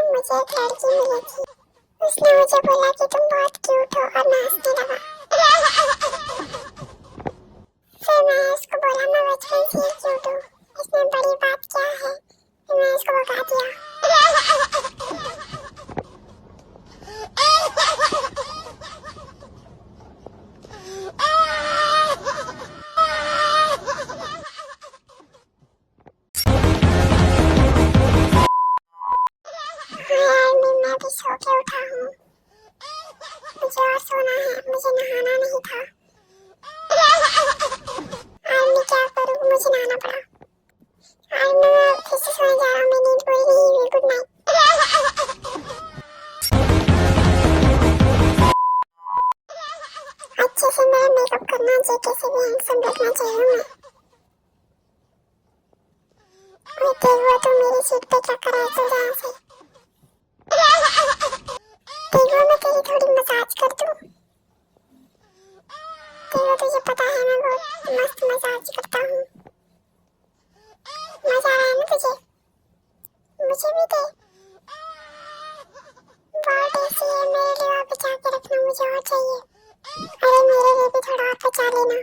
मुझे एक लड़की मिली थी। उसने मुझे बोला कि तुम बहुत क्यूट हो और मैं हंसने लगा। फिर मैंने उसको बोला मैं बचपन से ही क्यूट हूँ। इसमें बड़ी बात क्या है? फिर मैंने उसको बता दिया। हाँ यार मैं भी सो के उठा हूँ। मुझे और सोना है, मुझे नहाना नहीं था। और मैं क्या करूँ, मुझे नहाना पड़ा। और मैं फिर से सोने जा रहा हूँ, मेरी नींद पूरी नहीं हुई। Good night. अच्छे से मेरा मेकअप करना चाहिए, कैसे भी हैंडसम दिखना चाहिए मैं। ओए तेगुआ, तो मेरी सीट पे क्या कर रहा है? चल यहाँ से। तेगुआ, मैं तेरी थोड़ी मसाज कर दूँ? तेगुआ, तुझे पता है मैं बहुत मस्त मसाज करता हूँ। मजा आ रहा है ना तुझे? मुझे भी दे। बहुत टेस्टी है, मेरे लिए और बचा के रखना, मुझे और चाहिए। अरे मेरे लिए भी थोड़ा और बचा लेना।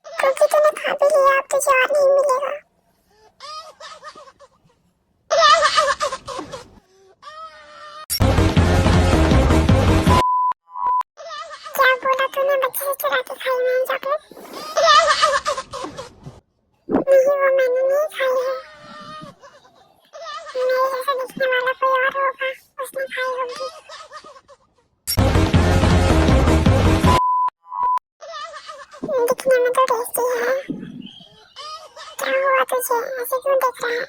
क्योंकि तूने खा भी लिया, अब तुझे और नहीं मिलेगा। क्या बोला तूने? बच्चे से चुरा के खाई मैंने चॉकलेट? नहीं, वो मैंने नहीं खाई है। मेरे जैसा दिखने वाला कोई और होगा, उसने खाई होगी। दिखने में तो टेस्टी है। क्या हुआ तुझे? ऐसे क्यों देख रहा है?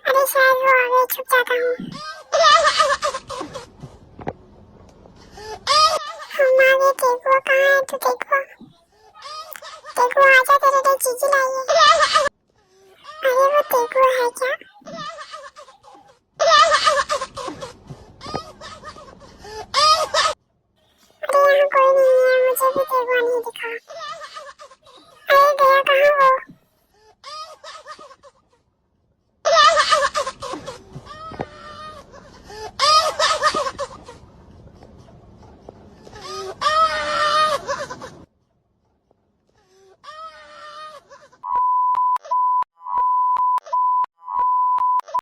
अरे शायद वो आ गई, छुप जाता हूँ। हम आ गए। तेगुआ कहाँ है तू? तेगुआ, तेगुआ आजा, तेरे लिए चीज़ी लाई है। अरे वो तेगुआ है क्या? अरे यहाँ कोई नहीं है, मुझे भी तेगुआ नहीं दिखा।